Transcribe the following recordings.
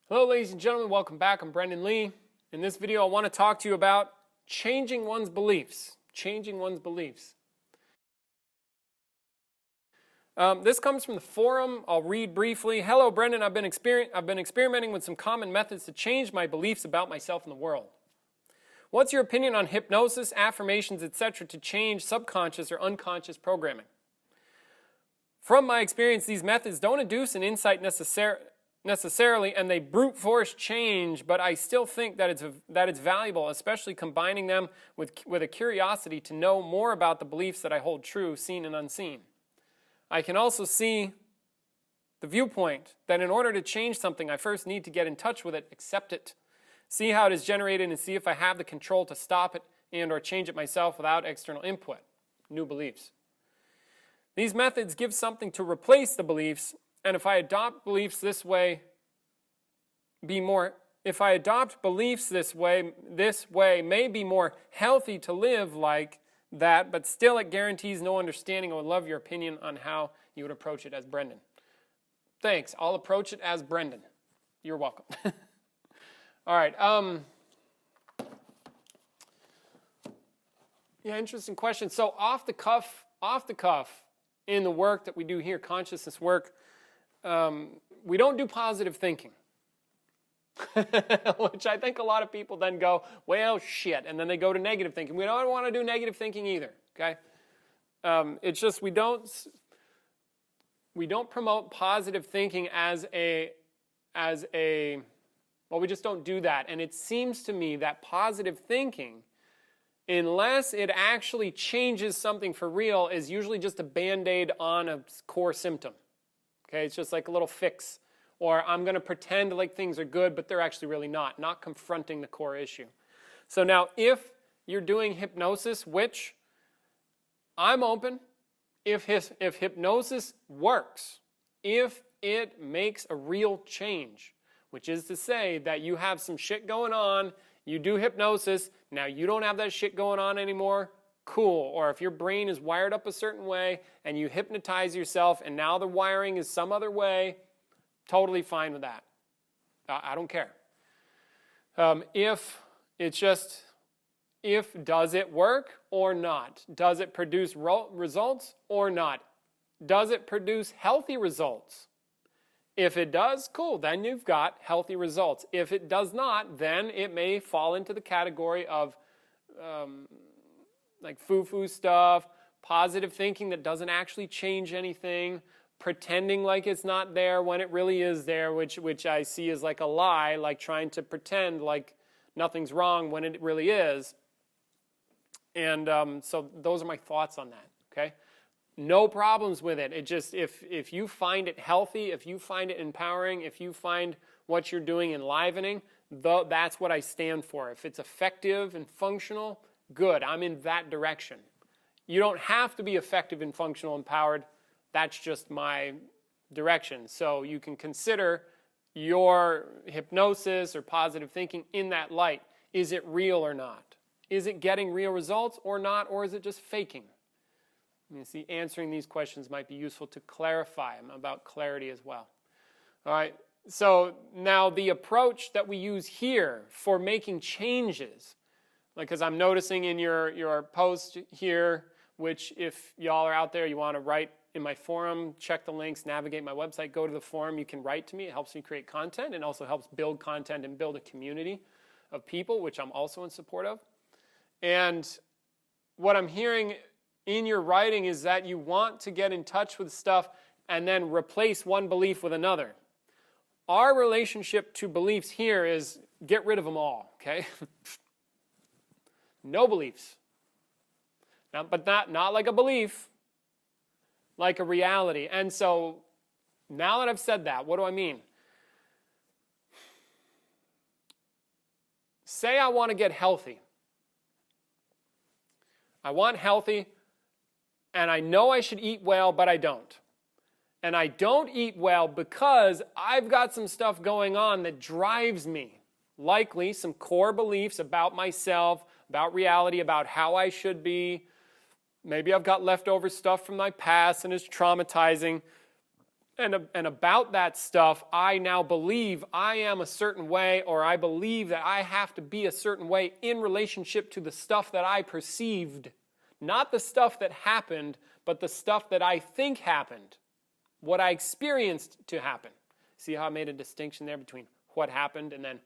Hello ladies and gentlemen, welcome back. I'm Brendan Lee. In this video I want to talk to you about changing one's beliefs. Changing one's beliefs. This comes from the forum. I'll read briefly. Hello Brendan, I've been experimenting with some common methods to change my beliefs about myself and the world. What's your opinion on hypnosis, affirmations, etc. to change subconscious or unconscious programming? From my experience, these methods don't induce an insight necessarily, and they brute force change, but I still think that it's valuable, especially combining them with a curiosity to know more about the beliefs that I hold true, seen and unseen. I can also see the viewpoint that in order to change something, I first need to get in touch with it, accept it, see how it is generated, and see if I have the control to stop it and or change it myself without external input. New beliefs. These methods give something to replace the beliefs, and if I adopt beliefs this way may be more healthy to live like that, but still it guarantees no understanding. I would love your opinion on how you would approach it as Brendan. Thanks. I'll approach it as Brendan. You're welcome. All right. Yeah, interesting question. So off the cuff, in the work that we do here, consciousness work, we don't do positive thinking. Which I think a lot of people then go, well, shit, and then they go to negative thinking. We don't want to do negative thinking either, okay? It's just we don't promote positive thinking we just don't do that. And it seems to me that positive thinking, unless it actually changes something for real, is usually just a Band-Aid on a core symptom. Okay, it's just like a little fix. Or I'm going to pretend like things are good, but they're actually really not confronting the core issue. So now, if you're doing hypnosis, which I'm open, if hypnosis works, if it makes a real change, which is to say that you have some shit going on, you do hypnosis, now you don't have that shit going on anymore, cool. Or if your brain is wired up a certain way and you hypnotize yourself and now the wiring is some other way, totally fine with that. I don't care. Does it work or not? Does it produce results or not? Does it produce healthy results? If it does, cool, then you've got healthy results. If it does not, then it may fall into the category of like foo-foo stuff, positive thinking that doesn't actually change anything, pretending like it's not there when it really is there, which I see as like a lie, like trying to pretend like nothing's wrong when it really is. And so those are my thoughts on that, okay? No problems with it. It just, if you find it healthy, if you find it empowering, if you find what you're doing enlivening, that's what I stand for. If it's effective and functional, good. I'm in that direction. You don't have to be effective and functional, empowered. That's just my direction. So you can consider your hypnosis or positive thinking in that light. Is it real or not? Is it getting real results or not, or is it just faking? You see, answering these questions might be useful to clarify. I'm about clarity as well. All right, so now the approach that we use here for making changes, because I'm noticing in your post here, which if y'all are out there, you want to write in my forum, check the links, navigate my website, go to the forum, you can write to me. It helps me create content and also helps build content and build a community of people, which I'm also in support of. And what I'm hearing in your writing is that you want to get in touch with stuff and then replace one belief with another. Our relationship to beliefs here is get rid of them all, okay? No beliefs. Now, but not like a belief, like a reality. And so now that I've said that, what do I mean? Say I want to get healthy. I want healthy, and I know I should eat well, but I don't. And I don't eat well because I've got some stuff going on that drives me. Likely some core beliefs about myself, about reality, about how I should be. Maybe I've got leftover stuff from my past and it's traumatizing. And about that stuff, I now believe I am a certain way, or I believe that I have to be a certain way in relationship to the stuff that I perceived. Not the stuff that happened, but the stuff that I think happened. What I experienced to happen. See how I made a distinction there between what happened and then,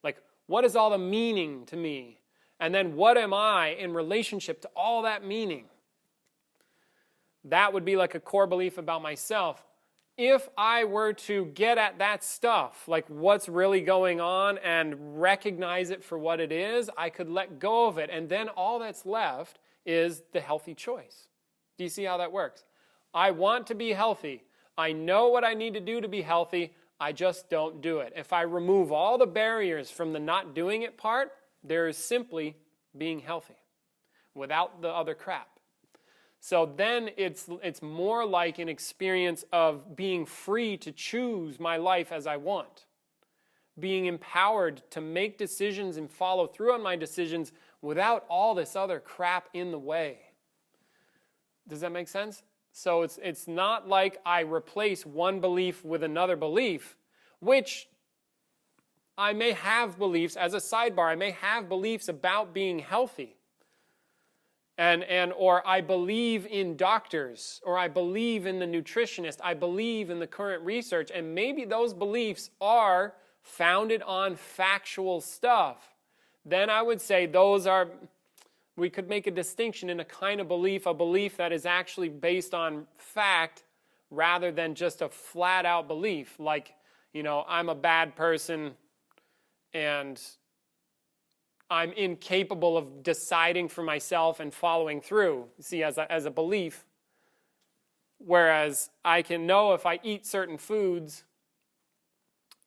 like, what is all the meaning to me? And then what am I in relationship to all that meaning? That would be like a core belief about myself. If I were to get at that stuff, like what's really going on, and recognize it for what it is, I could let go of it. And then all that's left is the healthy choice. Do you see how that works? I want to be healthy. I know what I need to do to be healthy. I just don't do it. If I remove all the barriers from the not doing it part, there is simply being healthy without the other crap. So then it's more like an experience of being free to choose my life as I want. Being empowered to make decisions and follow through on my decisions without all this other crap in the way. Does that make sense? So it's not like I replace one belief with another belief, which I may have beliefs, as a sidebar, I may have beliefs about being healthy. Or I believe in doctors, or I believe in the nutritionist, I believe in the current research, and maybe those beliefs are founded on factual stuff. Then I would say we could make a distinction in a kind of belief, a belief that is actually based on fact rather than just a flat out belief. Like, I'm a bad person and I'm incapable of deciding for myself and following through, see, as a belief. Whereas I can know if I eat certain foods,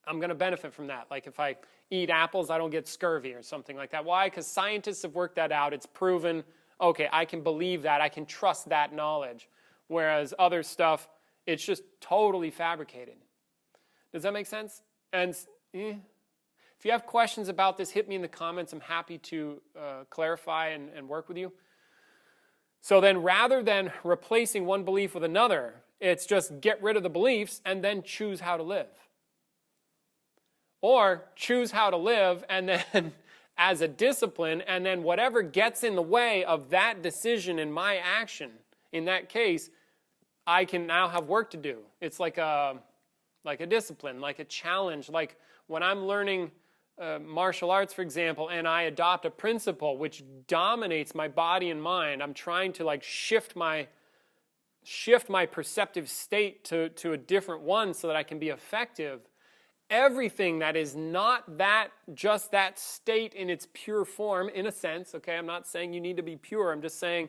I'm going to benefit from that. Like if I eat apples, I don't get scurvy or something like that. Why? Because scientists have worked that out. It's proven, okay, I can believe that. I can trust that knowledge. Whereas other stuff, it's just totally fabricated. Does that make sense? And if you have questions about this, hit me in the comments. I'm happy to clarify and work with you. So then rather than replacing one belief with another, it's just get rid of the beliefs and then choose how to live. Or choose how to live and then as a discipline, and then whatever gets in the way of that decision and my action, in that case, I can now have work to do. It's like a discipline, like a challenge. Like when I'm learning martial arts, for example, and I adopt a principle which dominates my body and mind, I'm trying to shift my perceptive state to a different one so that I can be effective. Everything that is not just that state in its pure form, in a sense, okay, I'm not saying you need to be pure, I'm just saying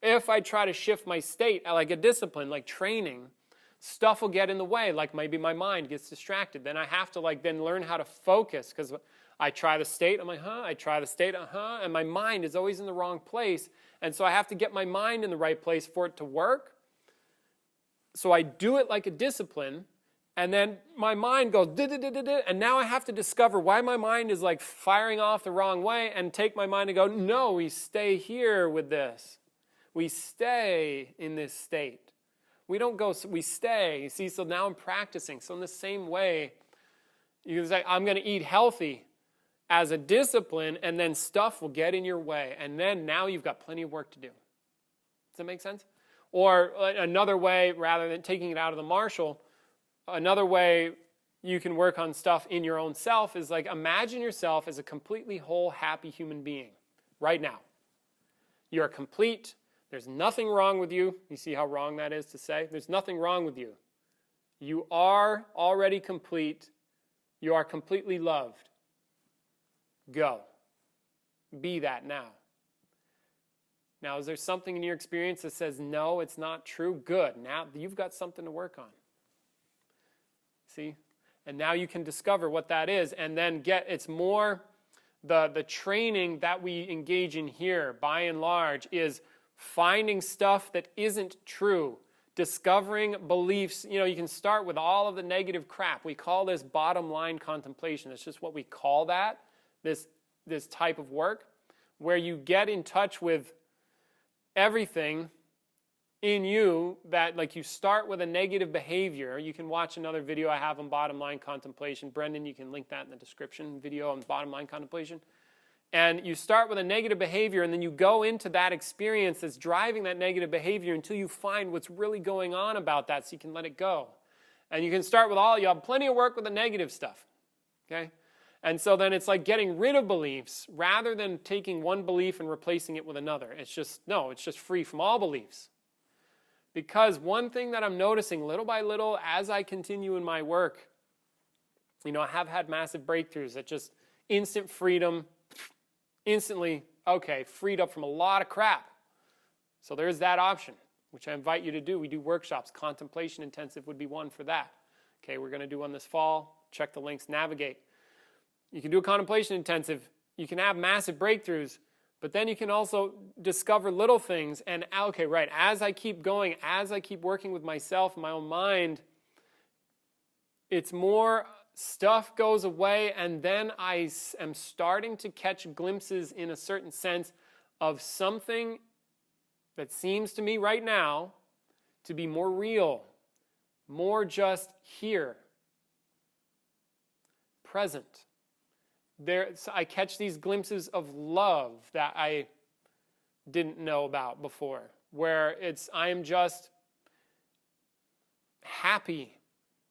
if I try to shift my state, like a discipline, like training, stuff will get in the way, like maybe my mind gets distracted. Then I have to then learn how to focus, because I try the state, I'm like, I try the state, and my mind is always in the wrong place. And so I have to get my mind in the right place for it to work. So I do it like a discipline, and then my mind goes, and now I have to discover why my mind is firing off the wrong way and take my mind and go, no, we stay here with this. We stay in this state. We don't go, we stay. You see, so now I'm practicing. So in the same way, you can say, I'm going to eat healthy as a discipline, and then stuff will get in your way. And then now you've got plenty of work to do. Does that make sense? Or another way, rather than taking it out of the martial, another way you can work on stuff in your own self is imagine yourself as a completely whole, happy human being right now. You're complete. There's nothing wrong with you. You see how wrong that is to say? There's nothing wrong with you. You are already complete. You are completely loved. Go. Be that now. Now, is there something in your experience that says, no, it's not true? Good. Now you've got something to work on. See? And now you can discover what that is, and then it's more the training that we engage in here, by and large, is finding stuff that isn't true, discovering beliefs. You can start with all of the negative crap. We call this bottom line contemplation. It's just what we call that, this type of work, where you get in touch with everything in you that like you start with a negative behavior. You can watch another video I have on bottom line contemplation. Brendan, you can link that in the description, video on bottom line contemplation. And you start with a negative behavior, and then you go into that experience that's driving that negative behavior until you find what's really going on about that so you can let it go. And you can start with you have plenty of work with the negative stuff. Okay? And so then it's like getting rid of beliefs rather than taking one belief and replacing it with another. It's just free from all beliefs. Because one thing that I'm noticing little by little as I continue in my work, I have had massive breakthroughs that just instant freedom, instantly, freed up from a lot of crap. So there's that option, which I invite you to do. We do workshops. Contemplation Intensive would be one for that. Okay, we're going to do one this fall. Check the links, navigate. You can do a Contemplation Intensive. You can have massive breakthroughs. But then you can also discover little things. And as I keep going, as I keep working with myself and my own mind, it's more stuff goes away. And then I am starting to catch glimpses in a certain sense of something that seems to me right now to be more real, more just here, present. I catch these glimpses of love that I didn't know about before, where I am just happy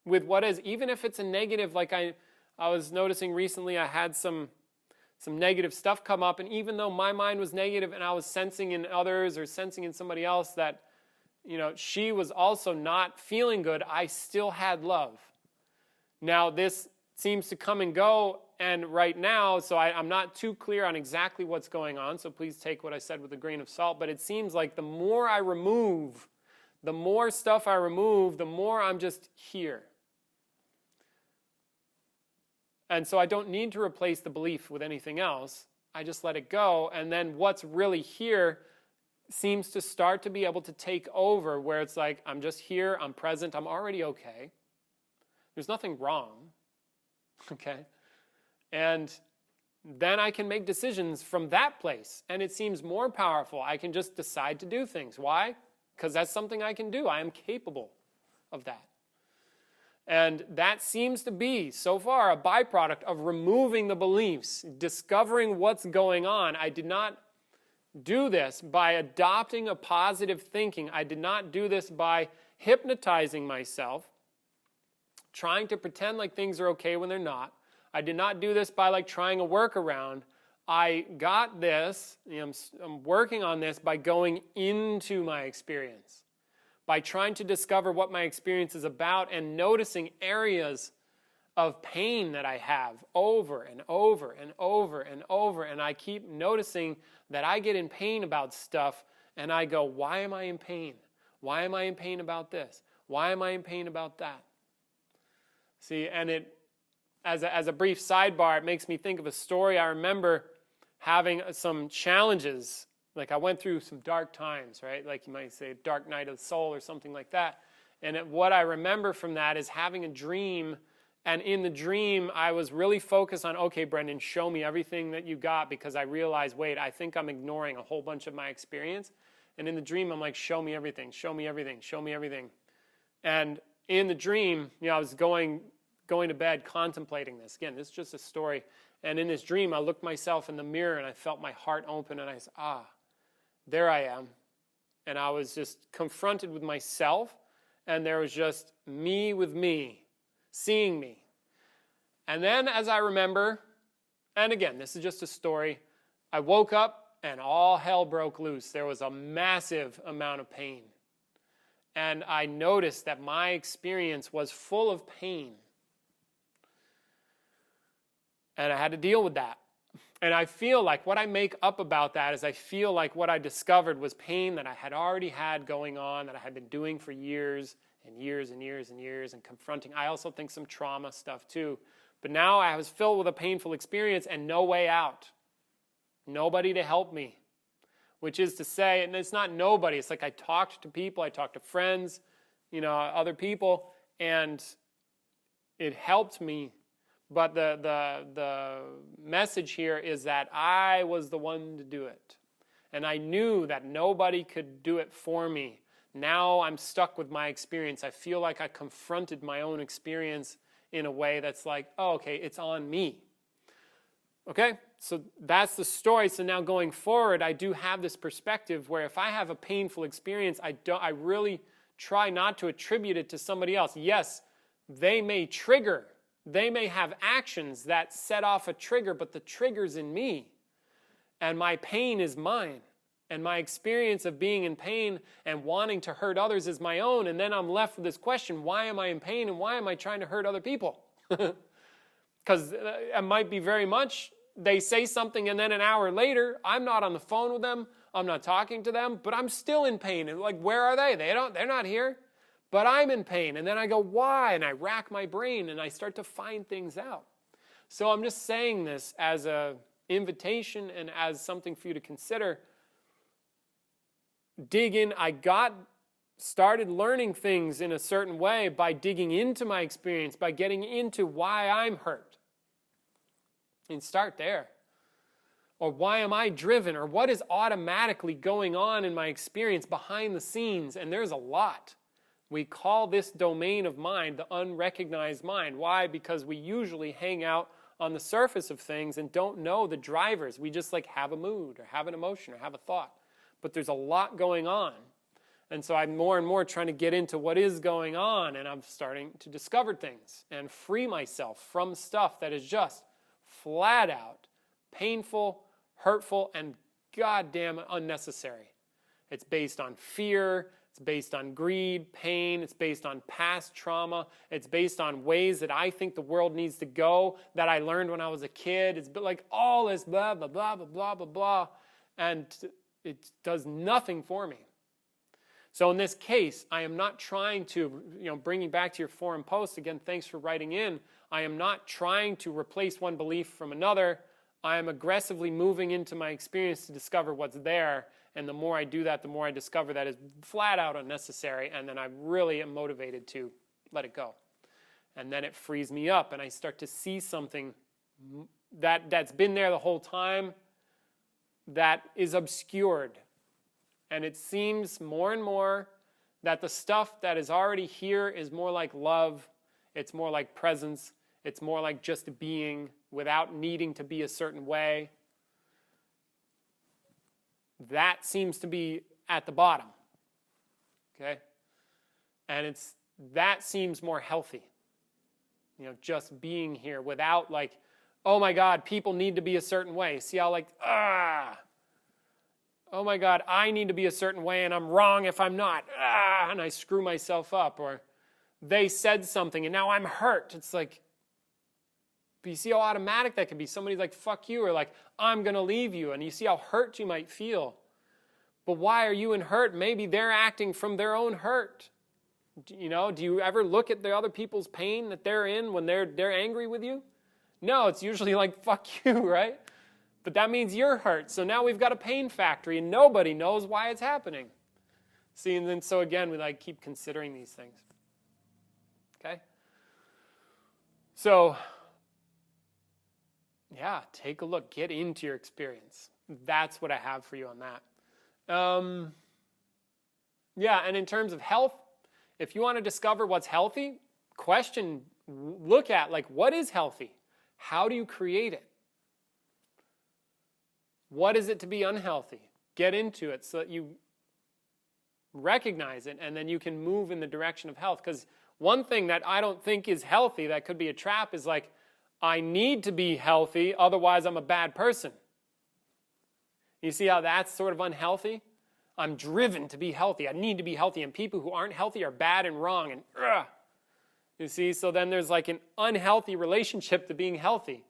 with what is, even if it's a negative. Like I was noticing recently, I had some negative stuff come up, and even though my mind was negative and I was sensing in others or sensing in somebody else that, she was also not feeling good, I still had love. Now this seems to come and go, and right now, so I'm not too clear on exactly what's going on, so please take what I said with a grain of salt, but it seems like the more I remove, the more stuff I remove, the more I'm just here. And so I don't need to replace the belief with anything else. I just let it go, and then what's really here seems to start to be able to take over, where it's like, I'm just here, I'm present, I'm already okay. There's nothing wrong. Okay? And then I can make decisions from that place. And it seems more powerful. I can just decide to do things. Why? Because that's something I can do. I am capable of that. And that seems to be, so far, a byproduct of removing the beliefs, discovering what's going on. I did not do this by adopting a positive thinking. I did not do this by hypnotizing myself, trying to pretend like things are okay when they're not. I did not do this by trying a workaround. I got this, I'm working on this by going into my experience, by trying to discover what my experience is about and noticing areas of pain that I have over and over and over and over. And I keep noticing that I get in pain about stuff, and I go, why am I in pain? Why am I in pain about this? Why am I in pain about that? See, and it, as a brief sidebar, it makes me think of a story. I remember having some challenges. Like I went through some dark times, right? Like you might say dark night of the soul or something like that. And what I remember from that is having a dream. And in the dream, I was really focused on, okay, Brendan, show me everything that you got, because I realized, wait, I think I'm ignoring a whole bunch of my experience. And in the dream, I'm like, show me everything, show me everything, show me everything. And in the dream, I was going to bed contemplating this. Again, this is just a story. And in this dream, I looked myself in the mirror and I felt my heart open and I said, there I am. And I was just confronted with myself, and there was just me with me, seeing me. And then as I remember, and again, this is just a story, I woke up and all hell broke loose. There was a massive amount of pain. And I noticed that my experience was full of pain. And I had to deal with that. And I feel like what I make up about that is I feel like what I discovered was pain that I had already had going on, that I had been doing for years and years and years and years and confronting. I also think some trauma stuff too. But now I was filled with a painful experience and no way out. Nobody to help me. Which is to say, and it's not nobody, it's like I talked to people, I talked to friends, other people, and it helped me. But the message here is that I was the one to do it. And I knew that nobody could do it for me. Now I'm stuck with my experience. I feel like I confronted my own experience in a way that's like, oh, okay, it's on me. Okay, so that's the story. So now going forward, I do have this perspective where if I have a painful experience, I really try not to attribute it to somebody else. Yes, they may trigger. They may have actions that set off a trigger, but the trigger's in me. And my pain is mine. And my experience of being in pain and wanting to hurt others is my own. And then I'm left with this question, why am I in pain and why am I trying to hurt other people? Because it might be very much, they say something and then an hour later, I'm not on the phone with them, I'm not talking to them, but I'm still in pain. And like, where are they? They're not here. But I'm in pain. And then I go, why? And I rack my brain and I start to find things out. So I'm just saying this as an invitation and as something for you to consider. Dig in. I started learning things in a certain way by digging into my experience, by getting into why I'm hurt. And start there. Or why am I driven? Or what is automatically going on in my experience behind the scenes? And there's a lot. We call this domain of mind the unrecognized mind. Why? Because we usually hang out on the surface of things and don't know the drivers. We just like have a mood or have an emotion or have a thought. But there's a lot going on. And so I'm more and more trying to get into what is going on, and I'm starting to discover things and free myself from stuff that is just flat out painful, hurtful, and goddamn unnecessary. It's based on fear. It's based on greed, pain. It's based on past trauma. It's based on ways that I think the world needs to go that I learned when I was a kid. It's like all this blah, blah, blah, blah, blah, blah, blah. And it does nothing for me. So in this case, I am not trying to, bringing back to your forum post, again, thanks for writing in. I am not trying to replace one belief from another. I am aggressively moving into my experience to discover what's there. And the more I do that, the more I discover that is flat out unnecessary. And then I really am motivated to let it go. And then it frees me up. And I start to see something that's been there the whole time that is obscured. And it seems more and more that the stuff that is already here is more like love. It's more like presence. It's more like just being without needing to be a certain way. That seems to be at the bottom. Okay? And that seems more healthy. Just being here without like, oh my God, people need to be a certain way. See how like, oh my God, I need to be a certain way and I'm wrong if I'm not. And I screw myself up. Or they said something and now I'm hurt. It's like, but you see how automatic that can be. Somebody's like, fuck you, or like, I'm going to leave you. And you see how hurt you might feel. But why are you in hurt? Maybe they're acting from their own hurt. Do you ever look at the other people's pain that they're in when they're angry with you? No, it's usually like, fuck you, right? But that means you're hurt. So now we've got a pain factory and nobody knows why it's happening. See, and then so again, we like keep considering these things. Okay? So, yeah, take a look. Get into your experience. That's what I have for you on that. And in terms of health, if you want to discover what's healthy, look at like, what is healthy? How do you create it? What is it to be unhealthy? Get into it so that you recognize it and then you can move in the direction of health. Because one thing that I don't think is healthy that could be a trap is like, I need to be healthy, otherwise I'm a bad person. You see how that's sort of unhealthy? I'm driven to be healthy. I need to be healthy. And people who aren't healthy are bad and wrong. And you see, so then there's like an unhealthy relationship to being healthy.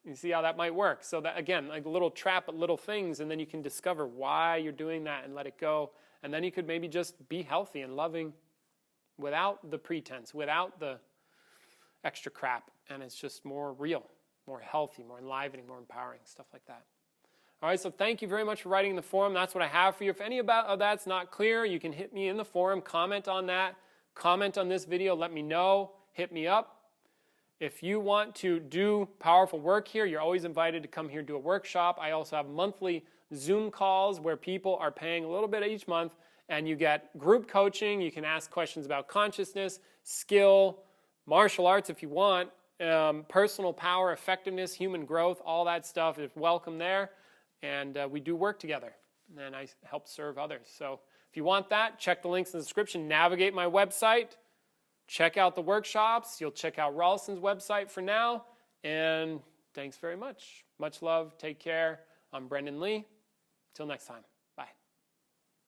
You see how that might work? So that, again, like a little trap at little things, and then you can discover why you're doing that and let it go. And then you could maybe just be healthy and loving without the pretense, without the extra crap. And it's just more real, more healthy, more enlivening, more empowering, stuff like that. All right, so thank you very much for writing in the forum. That's what I have for you. If any of that's not clear, you can hit me in the forum, comment on that, comment on this video, let me know, hit me up. If you want to do powerful work here, you're always invited to come here and do a workshop. I also have monthly Zoom calls where people are paying a little bit each month, And you get group coaching. You can ask questions about consciousness, skill, martial arts if you want, personal power, effectiveness, human growth, all that stuff is welcome there. And we do work together, and I help serve others. So if you want that, check the links in the description. Navigate my website. Check out the workshops. You'll check out Rolston's website for now. And thanks very much. Much love. Take care. I'm Brendan Lee. Till next time.